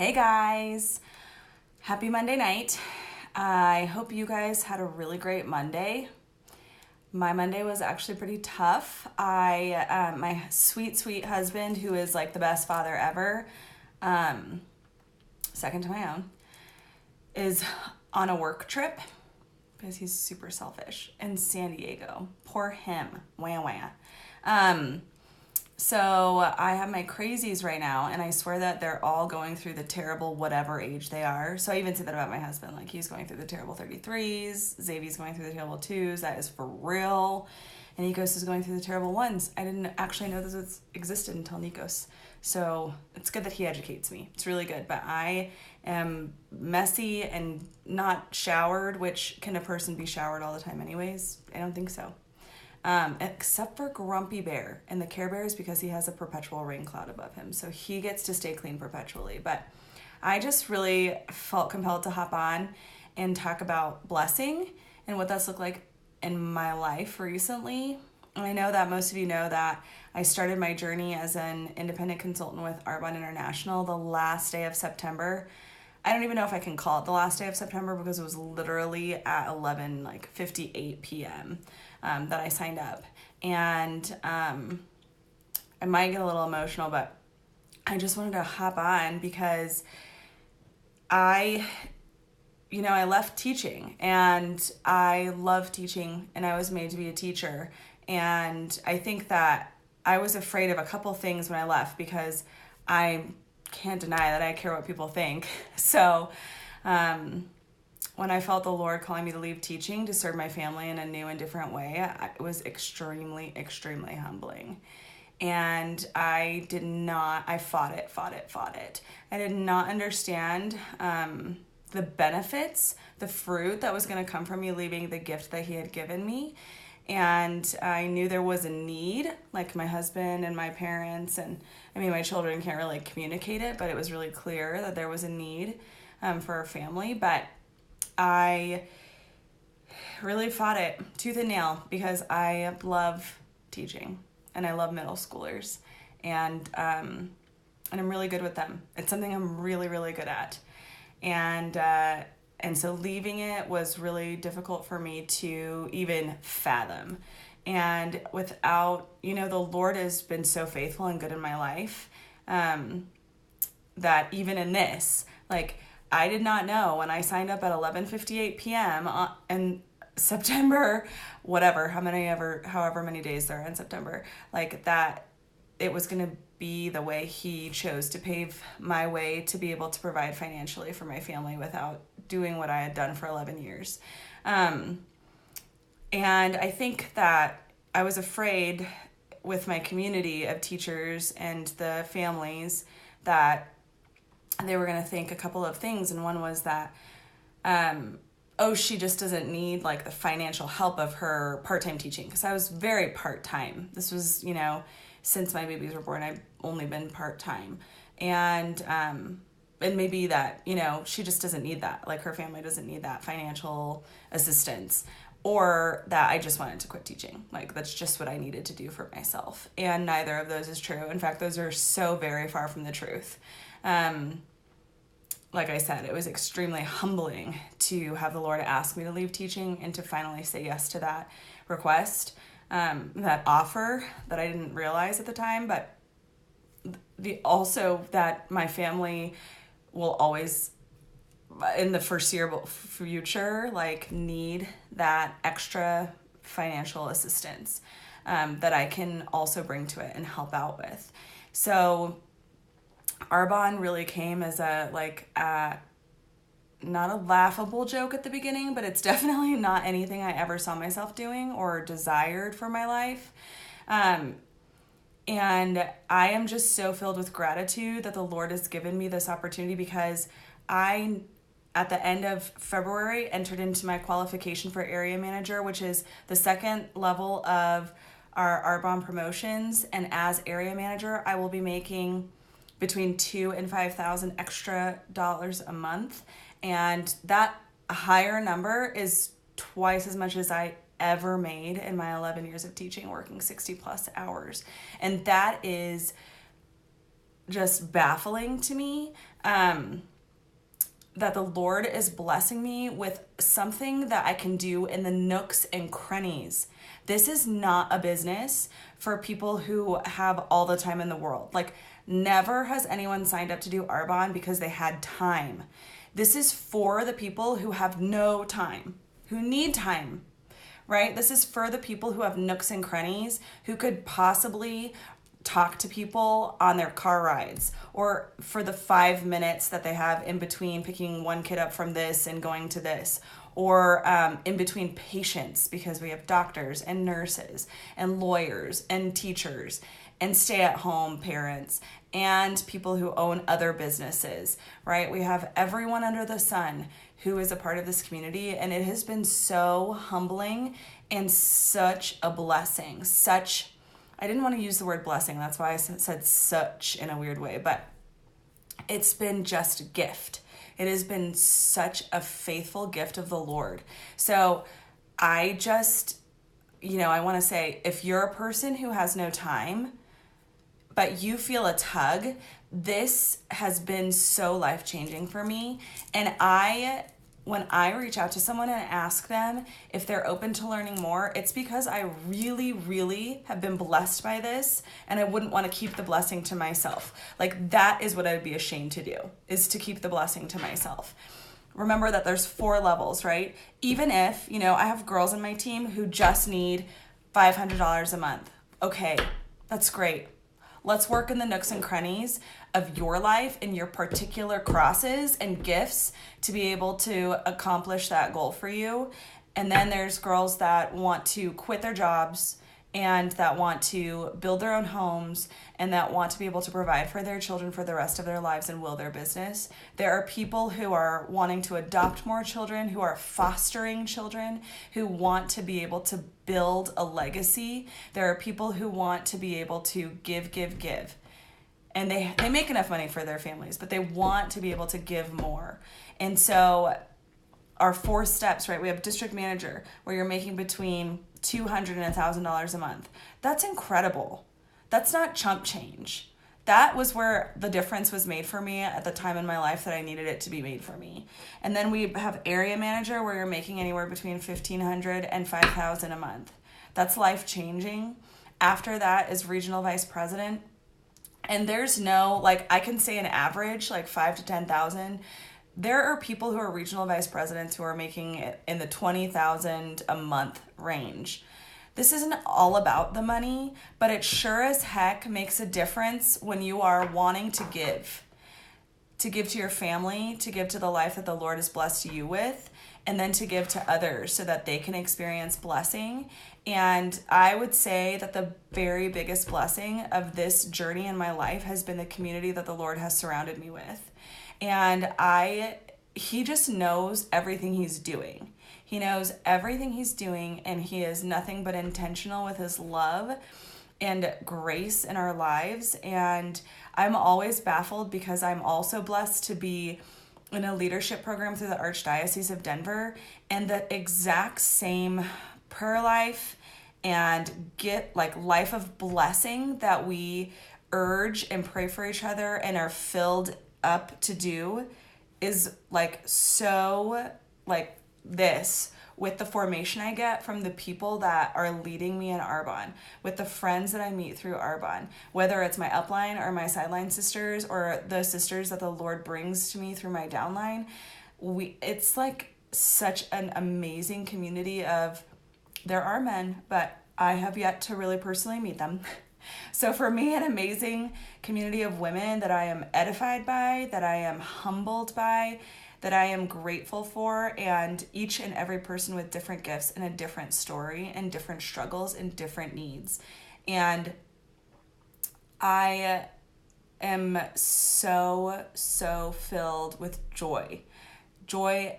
Hey guys, happy Monday night. I hope you guys had a really great Monday. My Monday was actually pretty tough. My sweet husband, who is like the best father ever, second to my own, is on a work trip because he's super selfish in San Diego. Poor him. Wah wah. So I have my crazies right now, and I swear that they're all going through the terrible whatever age they are. So I even say that about my husband. Like, he's going through the terrible 33s. Xavier's going through the terrible 2s. That is for real. And Nikos is going through the terrible 1s. I didn't actually know this existed until Nikos. So it's good that he educates me. It's really good. But I am messy and not showered, which can a person be showered all the time anyways? I don't think so. Except for Grumpy Bear and the Care Bears, because he has a perpetual rain cloud above him. So he gets to stay clean perpetually. But I just really felt compelled to hop on and talk about blessing and what that's looked like in my life recently. And I know that most of you know that I started my journey as an independent consultant with Arbonne International the last day of September. I don't even know if I can call it the last day of September because it was literally at 11:58 p.m. That I signed up. And I might get a little emotional, but I just wanted to hop on because I left teaching, and I love teaching, and I was made to be a teacher. And I think that I was afraid of a couple things when I left because I can't deny that I care what people think. So when I felt the Lord calling me to leave teaching to serve my family in a new and different way, it was extremely humbling. And I fought it. I did not understand the benefits, the fruit that was going to come from me leaving the gift that he had given me. And I knew there was a need, like my husband and my parents, and my children can't really communicate it, but it was really clear that there was a need for our family. But I really fought it tooth and nail because I love teaching and I love middle schoolers, and I'm really good with them. It's something I'm really good at, and so leaving it was really difficult for me to even fathom. And without, the Lord has been so faithful and good in my life, that even in this, I did not know when I signed up at 11:58 p.m. in September, however many days there are in September, that it was going to be the way he chose to pave my way to be able to provide financially for my family without doing what I had done for 11 years. And I think that I was afraid with my community of teachers and the families that they were going to think a couple of things. And one was that, she just doesn't need the financial help of her part-time teaching. Because I was very part-time. This was, since my babies were born, I've only been part-time. And maybe that, she just doesn't need that. Her family doesn't need that financial assistance. Or that I just wanted to quit teaching. That's just what I needed to do for myself. And neither of those is true. In fact, those are so very far from the truth. Like I said, it was extremely humbling to have the Lord ask me to leave teaching and to finally say yes to that request, that offer that I didn't realize at the time, but also that my family will always, in the foreseeable future, need that extra financial assistance that I can also bring to it and help out with. So Arbonne really came as not a laughable joke at the beginning, but it's definitely not anything I ever saw myself doing or desired for my life. And I am just so filled with gratitude that the Lord has given me this opportunity, because I, at the end of February, entered into my qualification for area manager, which is the second level of our Arbonne promotions. And as area manager, I will be making between $2,000 and $5,000 extra dollars a month. And that higher number is twice as much as I ever made in my 11 years of teaching, working 60 plus hours. And that is just baffling to me. that the Lord is blessing me with something that I can do in the nooks and crannies. This is not a business for people who have all the time in the world. Like, never has anyone signed up to do Arbonne because they had time. This is for the people who have no time, who need time, right? This is for the people who have nooks and crannies, who could possibly talk to people on their car rides, or for the 5 minutes that they have in between picking one kid up from this and going to this, or in between patients, because we have doctors and nurses and lawyers and teachers and stay-at-home parents and people who own other businesses, right? We have everyone under the sun who is a part of this community, and it has been so humbling and such a blessing. I didn't want to use the word blessing, that's why I said such in a weird way, but it's been just a gift. It has been such a faithful gift of the Lord. So I just, I want to say, if you're a person who has no time, but you feel a tug, this has been so life-changing for me. And when I reach out to someone and ask them if they're open to learning more, it's because I really, really have been blessed by this, and I wouldn't want to keep the blessing to myself. Like, that is what I would be ashamed to do, is to keep the blessing to myself. Remember that there's 4 levels, right? Even if, I have girls in my team who just need $500 a month. Okay, that's great. Let's work in the nooks and crannies of your life and your particular crosses and gifts to be able to accomplish that goal for you. And then there's girls that want to quit their jobs and that want to build their own homes and that want to be able to provide for their children for the rest of their lives and will their business. There are people who are wanting to adopt more children, who are fostering children, who want to be able to build a legacy. There are people who want to be able to give. And they make enough money for their families, but they want to be able to give more. And so our 4 steps, right? We have district manager, where you're making between $200 and $1,000 a month. That's incredible. That's not chump change. That was where the difference was made for me at the time in my life that I needed it to be made for me. And then we have area manager, where you're making anywhere between $1,500 and $5,000 a month. That's life changing. After that is regional vice president. And there's no, I can say an average, $5,000 to $10,000. There are people who are regional vice presidents who are making it in the $20,000 a month range. This isn't all about the money, but it sure as heck makes a difference when you are wanting to give to your family, to give to the life that the Lord has blessed you with, and then to give to others so that they can experience blessing. And I would say that the very biggest blessing of this journey in my life has been the community that the Lord has surrounded me with. And he just knows everything he's doing. He knows everything he's doing, and he is nothing but intentional with his love and grace in our lives. And I'm always baffled because I'm also blessed to be in a leadership program through the Archdiocese of Denver, and the exact same prayer life and life of blessing that we urge and pray for each other and are filled up to do is this, with the formation I get from the people that are leading me in Arbonne, with the friends that I meet through Arbonne, whether it's my upline or my sideline sisters or the sisters that the Lord brings to me through my downline. It's such an amazing community of, there are men, but I have yet to really personally meet them. So for me, an amazing community of women that I am edified by, that I am humbled by, that I am grateful for, and each and every person with different gifts and a different story and different struggles and different needs. And I am so, so filled with joy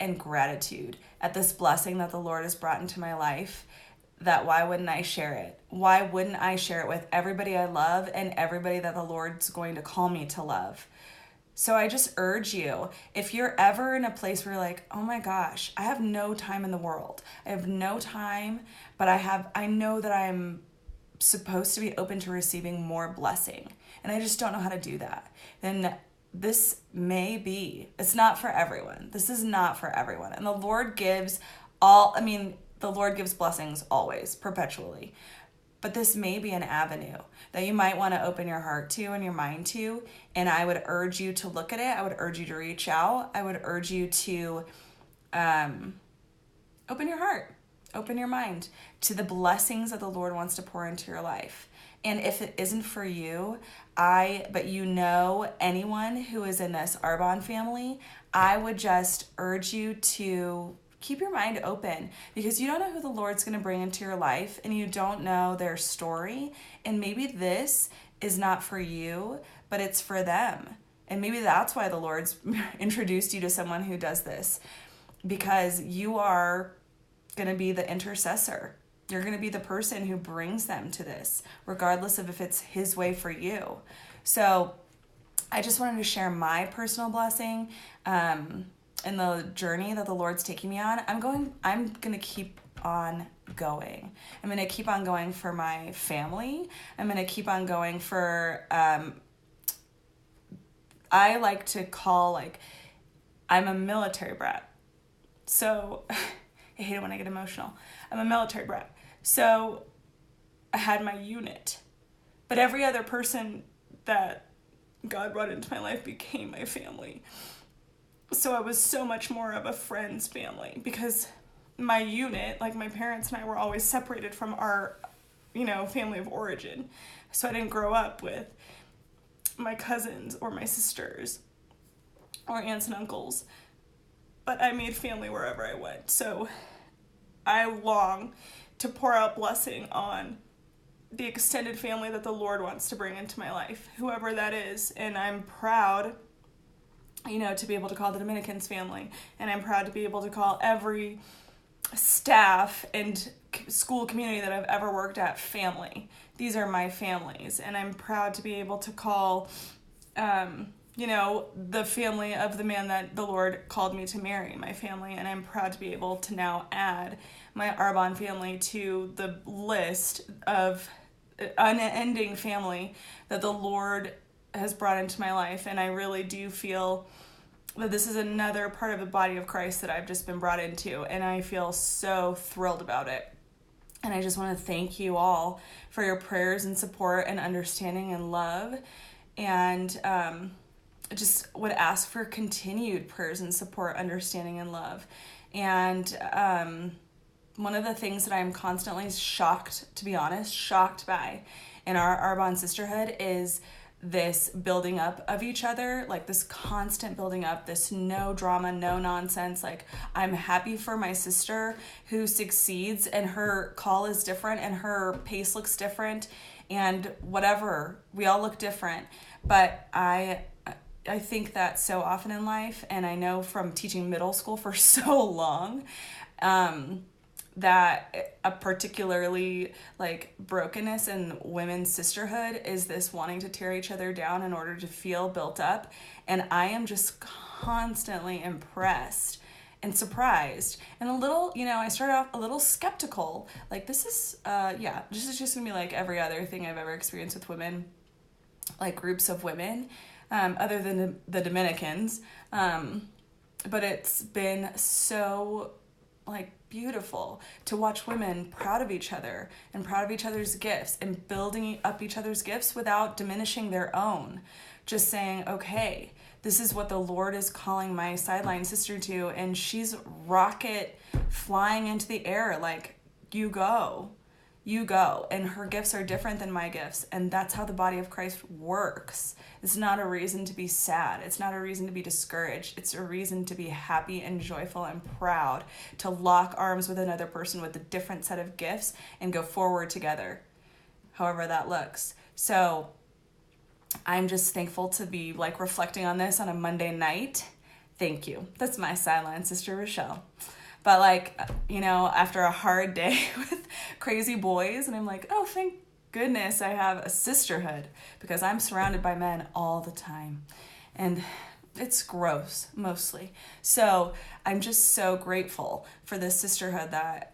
and gratitude at this blessing that the Lord has brought into my life, that why wouldn't I share it? Why wouldn't I share it with everybody I love and everybody that the Lord's going to call me to love? So I just urge you, if you're ever in a place where you're like, oh my gosh, I have no time in the world. I have no time, but I know that I'm supposed to be open to receiving more blessing, and I just don't know how to do that. Then this may be, it's not for everyone. This is not for everyone. And the Lord gives the Lord gives blessings always, perpetually. But this may be an avenue that you might want to open your heart to and your mind to. And I would urge you to look at it. I would urge you to reach out. I would urge you to open your heart, open your mind to the blessings that the Lord wants to pour into your life. And if it isn't for you, but you know anyone who is in this Arbonne family, I would just urge you to keep your mind open, because you don't know who the Lord's going to bring into your life, and you don't know their story. And maybe this is not for you, but it's for them. And maybe that's why the Lord's introduced you to someone who does this, because you are going to be the intercessor. You're going to be the person who brings them to this, regardless of if it's His way for you. So I just wanted to share my personal blessing in the journey that the Lord's taking me on. I'm going to keep on going. I'm going to keep on going for my family. I'm going to keep on going for, I like to call, I'm a military brat. So I hate it when I get emotional. I'm a military brat. So I had my unit, but every other person that God brought into my life became my family. So I was so much more of a friend's family, because my unit, my parents and I, were always separated from our, family of origin. So I didn't grow up with my cousins or my sisters or aunts and uncles, but I made family wherever I went. So I long to pour out blessing on the extended family that the Lord wants to bring into my life, whoever that is. And I'm proud, to be able to call the Dominicans family. And I'm proud to be able to call every staff and school community that I've ever worked at family. These are my families. And I'm proud to be able to call, the family of the man that the Lord called me to marry, my family. And I'm proud to be able to now add my Arbonne family to the list of unending family that the Lord has brought into my life. And I really do feel that this is another part of the body of Christ that I've just been brought into, and I feel so thrilled about it. And I just want to thank you all for your prayers and support and understanding and love, and just would ask for continued prayers and support, understanding and love. And one of the things that I'm constantly shocked by in our Arbonne sisterhood is this building up of each other, this constant building up, this no drama, no nonsense. I'm happy for my sister who succeeds, and her call is different and her pace looks different, and whatever, we all look different. But I think that so often in life, and I know from teaching middle school for so long, that a particularly brokenness in women's sisterhood is this wanting to tear each other down in order to feel built up. And I am just constantly impressed and surprised and a little, I started off a little skeptical. This is just gonna be like every other thing I've ever experienced with women, groups of women, other than the Dominicans. But it's been so beautiful to watch women proud of each other and proud of each other's gifts and building up each other's gifts without diminishing their own. Just saying, okay, this is what the Lord is calling my sideline sister to, and she's rocket flying into the air. You go, and her gifts are different than my gifts, and that's how the body of Christ works. It's not a reason to be sad. It's not a reason to be discouraged. It's a reason to be happy and joyful and proud, to lock arms with another person with a different set of gifts and go forward together, however that looks. So I'm just thankful to be reflecting on this on a Monday night. Thank you. That's my sideline sister, Rochelle. But after a hard day with crazy boys, and I'm oh, thank goodness I have a sisterhood, because I'm surrounded by men all the time. And it's gross, mostly. So I'm just so grateful for this sisterhood that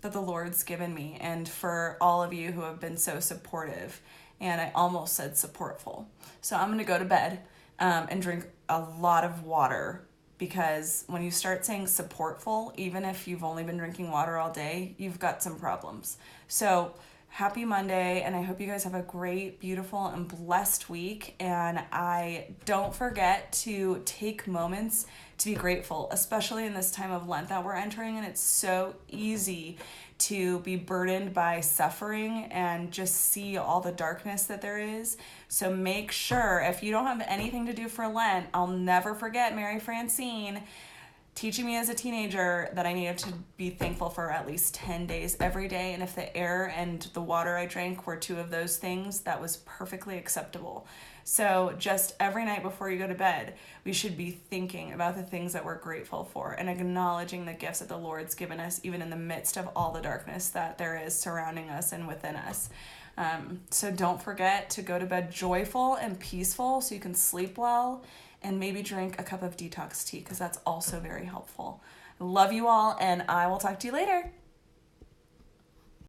the Lord's given me, and for all of you who have been so supportive. And I almost said supportful. So I'm going to go to bed. and drink a lot of water, because when you start saying supportful, even if you've only been drinking water all day, you've got some problems. So happy Monday, and I hope you guys have a great, beautiful, and blessed week. And I don't forget to take moments to be grateful, especially in this time of Lent that we're entering. And it's so easy to be burdened by suffering and just see all the darkness that there is. So make sure, if you don't have anything to do for Lent, I'll never forget Mary Francine teaching me as a teenager that I needed to be thankful for at least 10 days every day. And if the air and the water I drank were two of those things, that was perfectly acceptable. So just every night before you go to bed, we should be thinking about the things that we're grateful for and acknowledging the gifts that the Lord's given us, even in the midst of all the darkness that there is surrounding us and within us. So don't forget to go to bed joyful and peaceful so you can sleep well, and maybe drink a cup of detox tea, because that's also very helpful. I love you all, and I will talk to you later.